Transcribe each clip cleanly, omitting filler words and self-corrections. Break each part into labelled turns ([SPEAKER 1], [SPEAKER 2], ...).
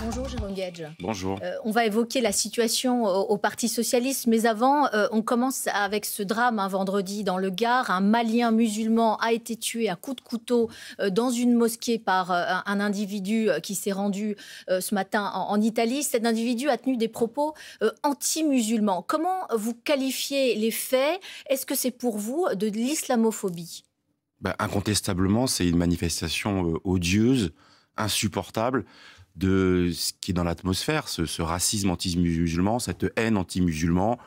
[SPEAKER 1] Bonjour Jérôme Guedj.
[SPEAKER 2] Bonjour.
[SPEAKER 1] On va évoquer la situation au Parti socialiste, mais avant, on commence avec ce drame un vendredi dans le Gard. Un Malien musulman a été tué à coups de couteau dans une mosquée par un individu qui s'est rendu ce matin en Italie. Cet individu a tenu des propos anti-musulmans. Comment vous qualifiez les faits? Est-ce que c'est pour vous de l'islamophobie?
[SPEAKER 2] Incontestablement, c'est une manifestation odieuse, insupportable, de ce qui est dans l'atmosphère, ce racisme anti-musulman, cette haine anti-musulman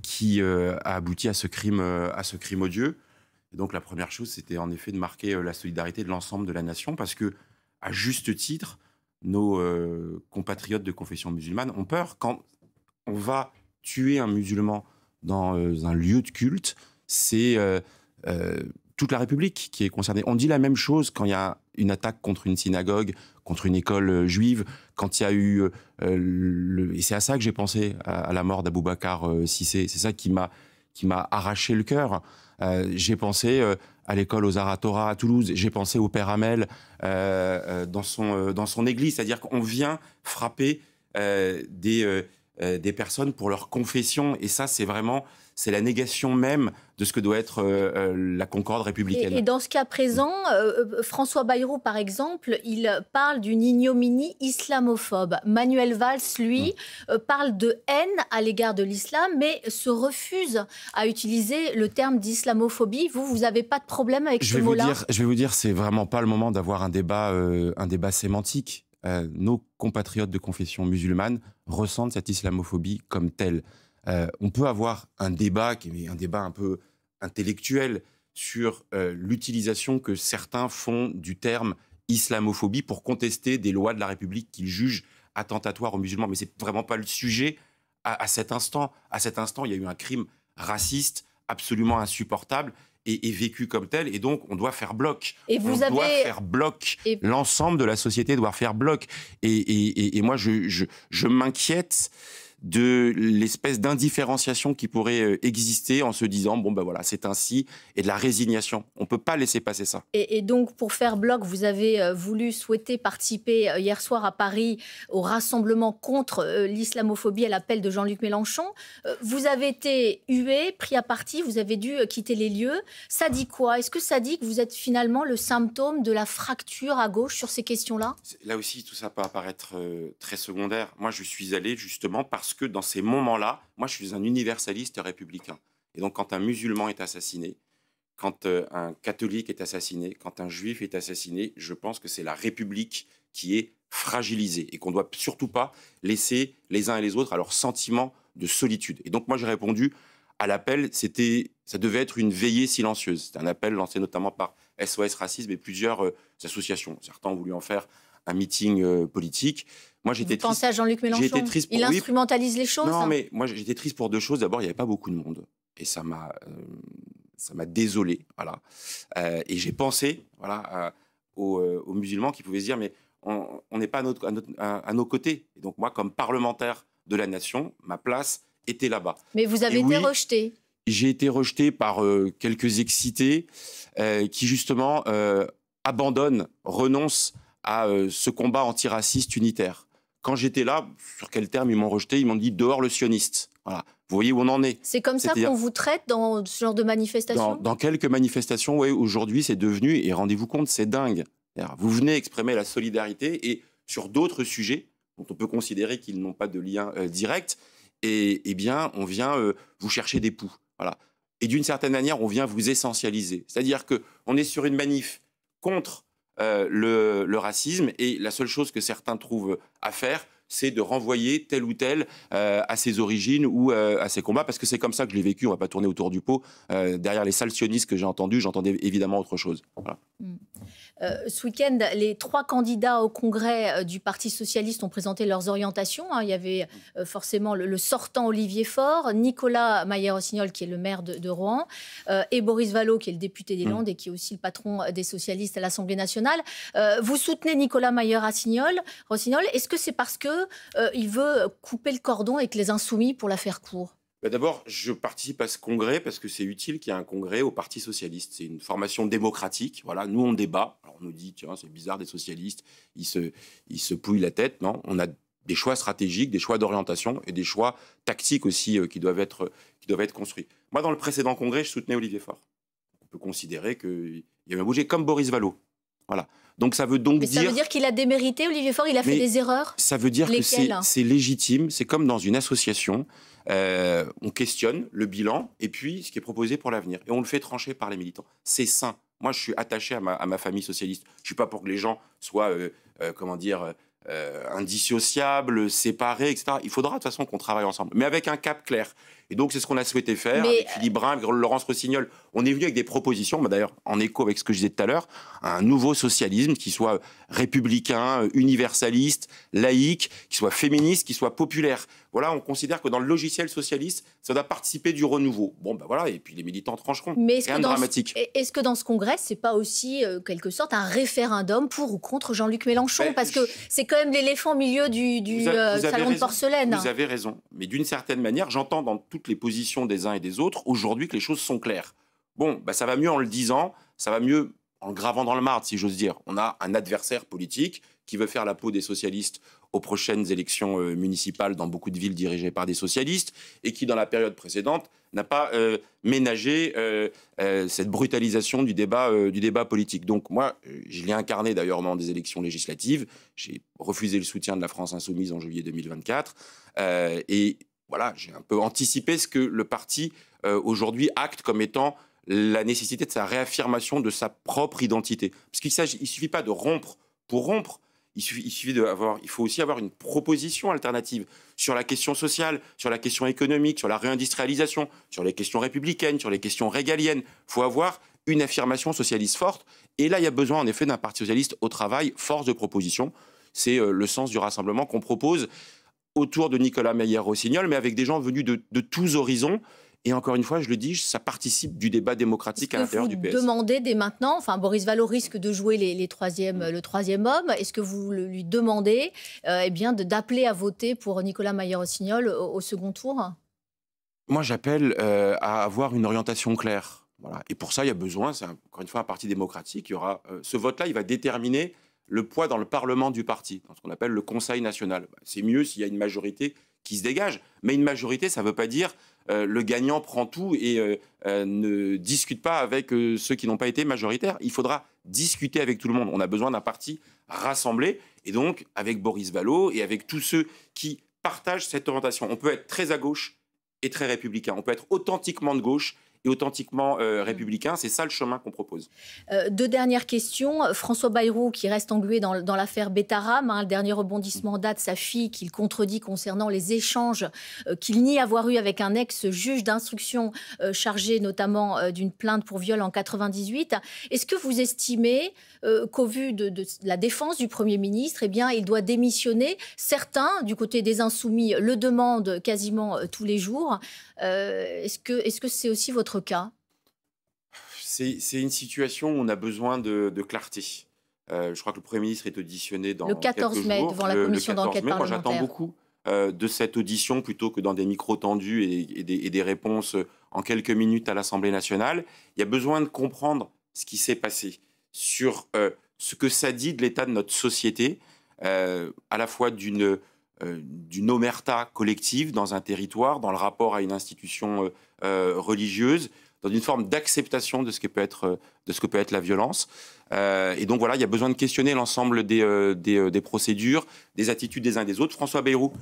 [SPEAKER 2] qui a abouti à ce crime odieux. Et donc la première chose, c'était en effet de marquer la solidarité de l'ensemble de la nation, parce que, à juste titre, nos compatriotes de confession musulmane ont peur. Quand on va tuer un musulman dans un lieu de culte, c'est toute la République qui est concernée. On dit la même chose quand il y a une attaque contre une synagogue, contre une école juive, quand il y a eu... Et c'est à ça que j'ai pensé, à la mort d'Aboubacar Cissé. C'est ça qui m'a arraché le cœur. J'ai pensé à l'école aux Aratora à Toulouse. J'ai pensé au Père Hamel dans son église. C'est-à-dire qu'on vient frapper des personnes pour leur confession. Et ça, c'est la négation même de ce que doit être la concorde républicaine.
[SPEAKER 1] Et dans ce cas présent, François Bayrou, par exemple, il parle d'une ignominie islamophobe. Manuel Valls, lui, parle de haine à l'égard de l'islam, mais se refuse à utiliser le terme d'islamophobie. Vous n'avez pas de problème avec ce mot-là?
[SPEAKER 2] Je vais vous dire, c'est vraiment pas le moment d'avoir un débat sémantique. Nos compatriotes de confession musulmane ressentent cette islamophobie comme telle. On peut avoir un débat qui est un débat un peu intellectuel sur l'utilisation que certains font du terme islamophobie pour contester des lois de la République qu'ils jugent attentatoires aux musulmans. Mais c'est vraiment pas le sujet à cet instant. À cet instant, il y a eu un crime raciste absolument insupportable et vécu comme tel. Et donc, on doit faire bloc. Doit faire bloc. L'ensemble de la société doit faire bloc. Et moi, je m'inquiète de l'espèce d'indifférenciation qui pourrait exister en se disant, bon ben voilà, c'est ainsi, et de la résignation. On ne peut pas laisser passer ça.
[SPEAKER 1] Et donc, pour faire bloc, vous avez souhaité participer hier soir à Paris au rassemblement contre l'islamophobie à l'appel de Jean-Luc Mélenchon. Vous avez été hué, pris à partie, vous avez dû quitter les lieux. Ça dit quoi? Est-ce que ça dit que vous êtes finalement le symptôme de la fracture à gauche sur ces questions-là?
[SPEAKER 2] Là aussi, tout ça peut apparaître très secondaire. Moi, je suis allé justement parce que dans ces moments-là, moi, je suis un universaliste républicain. Et donc, quand un musulman est assassiné, quand un catholique est assassiné, quand un juif est assassiné, je pense que c'est la République qui est fragilisée et qu'on ne doit surtout pas laisser les uns et les autres à leur sentiment de solitude. Et donc, moi, j'ai répondu à l'appel, ça devait être une veillée silencieuse. C'était un appel lancé notamment par SOS Racisme et plusieurs associations. Certains ont voulu en faire un meeting politique. Moi, j'étais triste.
[SPEAKER 1] Pensez à Jean-Luc Mélenchon. Il instrumentalise les choses.
[SPEAKER 2] Non, mais moi, j'étais triste pour deux choses. D'abord, il n'y avait pas beaucoup de monde. Et ça m'a désolé. Voilà. Et j'ai pensé aux musulmans qui pouvaient se dire, mais on n'est pas à nos côtés. Et donc, moi, comme parlementaire de la nation, ma place était là-bas.
[SPEAKER 1] Mais vous avez été rejeté.
[SPEAKER 2] J'ai été rejeté par quelques excités qui, justement, abandonnent, renoncent à ce combat antiraciste unitaire. Quand j'étais là, sur quel terme ils m'ont rejeté? Ils m'ont dit « dehors le sioniste ». Voilà. Vous voyez où on en est.
[SPEAKER 1] C'est comme ça qu'on vous traite dans ce genre de manifestation?
[SPEAKER 2] Dans quelques manifestations, oui. Aujourd'hui, c'est devenu, et rendez-vous compte, c'est dingue. Vous venez exprimer la solidarité et sur d'autres sujets dont on peut considérer qu'ils n'ont pas de lien direct, eh bien, on vient vous chercher des poux. Voilà. Et d'une certaine manière, on vient vous essentialiser. C'est-à-dire qu'on est sur une manif contre le racisme, et la seule chose que certains trouvent à faire, c'est de renvoyer tel ou tel à ses origines ou à ses combats, parce que c'est comme ça que je l'ai vécu, on ne va pas tourner autour du pot. Derrière les sales sionistes que j'ai entendus, j'entendais évidemment autre chose. Voilà.
[SPEAKER 1] Ce week-end, les 3 candidats au congrès du Parti socialiste ont présenté leurs orientations. Il y avait forcément le sortant Olivier Faure, Nicolas Maier-Rossignol, qui est le maire de Rouen, et Boris Vallaud, qui est le député des Landes et qui est aussi le patron des socialistes à l'Assemblée nationale. Vous soutenez Nicolas Maier-Rossignol. Est-ce que c'est parce qu'il veut couper le cordon avec les Insoumis pour la faire court?
[SPEAKER 2] D'abord, je participe à ce congrès parce que c'est utile qu'il y ait un congrès au Parti socialiste. C'est une formation démocratique. Voilà, nous, on débat. Alors, on nous dit, tiens, c'est bizarre des socialistes, ils se pouillent la tête. Non, on a des choix stratégiques, des choix d'orientation et des choix tactiques aussi qui doivent être construits. Moi, dans le précédent congrès, je soutenais Olivier Faure. On peut considérer qu'il y a un bouger comme Boris Vallaud. Voilà. Donc ça veut donc
[SPEAKER 1] Mais ça veut dire qu'il a démérité, Olivier Faure, il a fait des erreurs?
[SPEAKER 2] Ça veut dire
[SPEAKER 1] Lesquelles?
[SPEAKER 2] que c'est légitime, c'est comme dans une association, on questionne le bilan et puis ce qui est proposé pour l'avenir. Et on le fait trancher par les militants. C'est sain. Moi, je suis attaché à ma famille socialiste. Je ne suis pas pour que les gens soient, indissociables, séparés, etc. Il faudra de toute façon qu'on travaille ensemble, mais avec un cap clair. Et donc, c'est ce qu'on a souhaité faire avec Philippe Brun, avec Laurence Rossignol. On est venu avec des propositions, d'ailleurs, en écho avec ce que je disais tout à l'heure, un nouveau socialisme qui soit républicain, universaliste, laïque, qui soit féministe, qui soit populaire. Voilà, on considère que dans le logiciel socialiste, ça doit participer du renouveau. Bon, ben voilà, et puis les militants trancheront.
[SPEAKER 1] Mais
[SPEAKER 2] rien de dramatique.
[SPEAKER 1] Est-ce que dans ce congrès, c'est pas aussi, quelque sorte, un référendum pour ou contre Jean-Luc Mélenchon? Parce que c'est quand même l'éléphant au milieu du salon de porcelaine.
[SPEAKER 2] Vous avez raison. Mais d'une certaine manière, j'entends dans toutes les positions des uns et des autres aujourd'hui que les choses sont claires. Bon, bah ça va mieux en le disant, ça va mieux en le gravant dans le marbre, si j'ose dire. On a un adversaire politique qui veut faire la peau des socialistes aux prochaines élections municipales dans beaucoup de villes dirigées par des socialistes et qui, dans la période précédente, n'a pas ménagé cette brutalisation du débat politique. Donc moi, je l'ai incarné d'ailleurs au moment des élections législatives. J'ai refusé le soutien de la France Insoumise en juillet 2024. Et voilà, j'ai un peu anticipé ce que le parti aujourd'hui acte comme étant la nécessité de sa réaffirmation de sa propre identité. Parce qu'il ne suffit pas de rompre pour rompre. Il faut aussi avoir une proposition alternative sur la question sociale, sur la question économique, sur la réindustrialisation, sur les questions républicaines, sur les questions régaliennes. Il faut avoir une affirmation socialiste forte. Et là, il y a besoin en effet d'un parti socialiste au travail, force de proposition. C'est le sens du rassemblement qu'on propose autour de Nicolas Meyer-Rossignol, mais avec des gens venus de tous horizons. Et encore une fois, je le dis, ça participe du débat démocratique à l'intérieur du PS.
[SPEAKER 1] Est-ce que vous demandez dès maintenant, enfin Boris Vallaud risque de jouer le troisième homme, est-ce que vous lui demandez d'appeler à voter pour Nicolas Meyer-Rossignol au second tour?
[SPEAKER 2] Moi, j'appelle à avoir une orientation claire. Voilà. Et pour ça, il y a besoin, c'est encore une fois un parti démocratique, il y aura, ce vote-là, il va déterminer le poids dans le Parlement du parti, dans ce qu'on appelle le Conseil national. C'est mieux s'il y a une majorité qui se dégage, mais une majorité, ça ne veut pas dire le gagnant prend tout et ne discute pas avec ceux qui n'ont pas été majoritaires. Il faudra discuter avec tout le monde. On a besoin d'un parti rassemblé, et donc avec Boris Vallaud et avec tous ceux qui partagent cette orientation. On peut être très à gauche et très républicain. On peut être authentiquement de gauche et authentiquement républicain. C'est ça le chemin qu'on propose.
[SPEAKER 1] Deux dernières questions. François Bayrou, qui reste englué dans l'affaire Betaram, le dernier rebondissement date, sa fille, qu'il contredit concernant les échanges qu'il nie avoir eu avec un ex-juge d'instruction chargé notamment d'une plainte pour viol en 98. Est-ce que vous estimez qu'au vu de la défense du Premier ministre, il doit démissionner? Certains, du côté des Insoumis, le demandent quasiment tous les jours. Est-ce que c'est aussi votre cas?
[SPEAKER 2] C'est une situation où on a besoin de clarté. Je crois que le Premier ministre est auditionné dans
[SPEAKER 1] le 14 mai
[SPEAKER 2] jours,
[SPEAKER 1] devant la commission d'enquête parlementaire.
[SPEAKER 2] Moi, j'attends beaucoup de cette audition plutôt que dans des micros tendus et des réponses en quelques minutes à l'Assemblée nationale. Il y a besoin de comprendre ce qui s'est passé sur ce que ça dit de l'état de notre société, à la fois d'une omerta collective dans un territoire, dans le rapport à une institution religieuse, dans une forme d'acceptation de ce que peut être la violence. Et donc voilà, il y a besoin de questionner l'ensemble des procédures, des attitudes des uns et des autres. François Bayrou,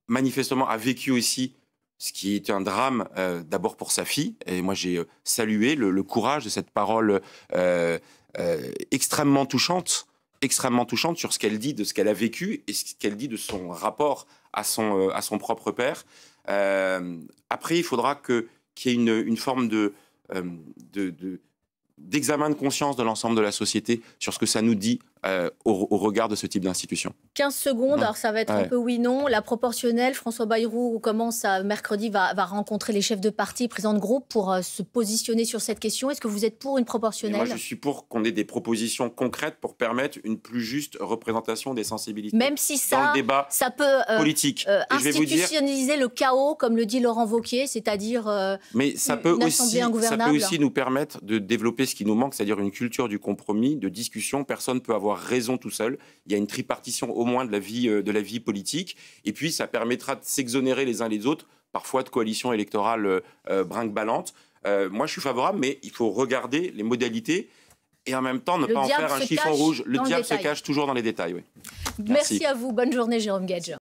[SPEAKER 2] manifestement, a vécu aussi ce qui est un drame d'abord pour sa fille. Et moi, j'ai salué le courage de cette parole extrêmement touchante sur ce qu'elle dit, de ce qu'elle a vécu et ce qu'elle dit de son rapport à son propre père. Après, il faudra qu'il y ait une forme d'examen de conscience de l'ensemble de la société sur ce que ça nous dit au regard de ce type d'institution.
[SPEAKER 1] 15 secondes, alors ça va être un peu oui-non. La proportionnelle, François Bayrou mercredi va rencontrer les chefs de parti, présidents de groupe pour se positionner sur cette question. Est-ce que vous êtes pour une proportionnelle?
[SPEAKER 2] Moi, je suis pour qu'on ait des propositions concrètes pour permettre une plus juste représentation des sensibilités.
[SPEAKER 1] Même si
[SPEAKER 2] dans le débat
[SPEAKER 1] ça peut
[SPEAKER 2] politique.
[SPEAKER 1] Institutionnaliser le chaos, comme le dit Laurent Wauquiez, c'est-à-dire
[SPEAKER 2] mais ça peut aussi nous permettre de développer ce qui nous manque, c'est-à-dire une culture du compromis, de discussion. Personne ne peut avoir raison tout seul. Il y a une tripartition au moins de la vie politique. Et puis, ça permettra de s'exonérer les uns les autres, parfois de coalitions électorales brinque-ballantes. Moi, je suis favorable, mais il faut regarder les modalités et en même temps ne pas en faire un chiffon rouge. Le diable se cache toujours dans les détails. Oui.
[SPEAKER 1] Merci à vous. Bonne journée, Jérôme Guedj.